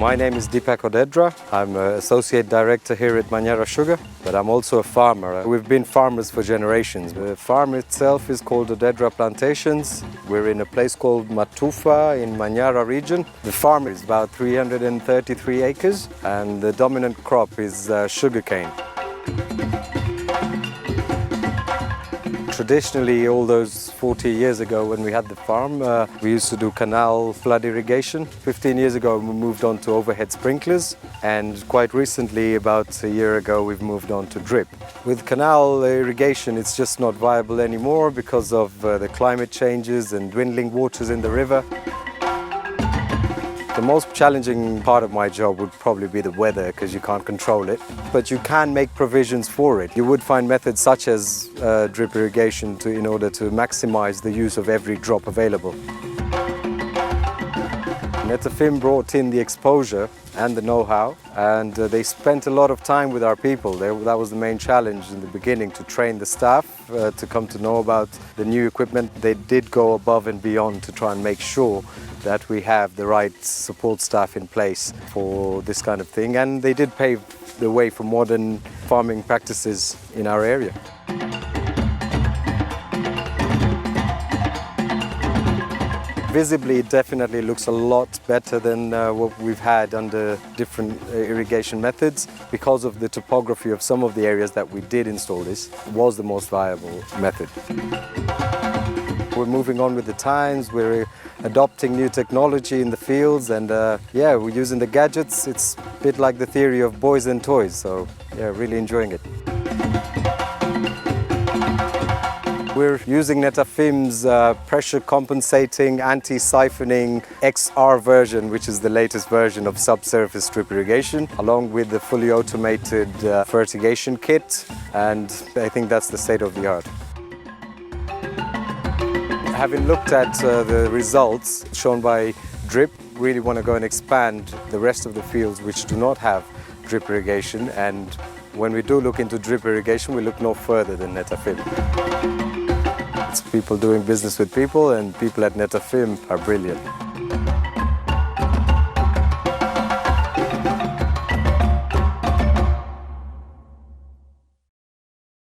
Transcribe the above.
My name is Dipak Odedra. I'm an Associate Director here at Manyara Sugar, but I'm also a farmer. We've been farmers for generations. The farm itself is called Odedra Plantations. We're in a place called Matufa in Manyara region. The farm is about 333 acres and the dominant crop is sugarcane. Traditionally, all those 40 years ago when we had the farm, we used to do canal flood irrigation. 15 years ago we moved on to overhead sprinklers, and quite recently, about a year ago, we've moved on to drip. With canal irrigation it's just not viable anymore because of the climate changes and dwindling waters in the river. The most challenging part of my job would probably be the weather, because you can't control it, but you can make provisions for it. You would find methods such as drip irrigation in order to maximize the use of every drop available. I Netafim brought in the exposure and the know-how, and they spent a lot of time with our people. That was the main challenge in the beginning, to train the staff to come to know about the new equipment. They did go above and beyond to try and make sure that we have the right support staff in place for this kind of thing, and they did pave the way for modern farming practices in our area. Visibly, it definitely looks a lot better than what we've had under different irrigation methods. Because of the topography of some of the areas that we did install this, was the most viable method. We're moving on with the times, we're adopting new technology in the fields, and yeah, we're using the gadgets. It's a bit like the theory of boys and toys, so yeah, really enjoying it. We're using Netafim's pressure compensating, anti-siphoning XR version, which is the latest version of subsurface drip irrigation, along with the fully automated fertigation kit, and I think that's the state of the art. Having looked at the results shown by drip, really want to go and expand the rest of the fields which do not have drip irrigation, and when we do look into drip irrigation, we look no further than Netafim. It's people doing business with people, and people at Netafim are brilliant.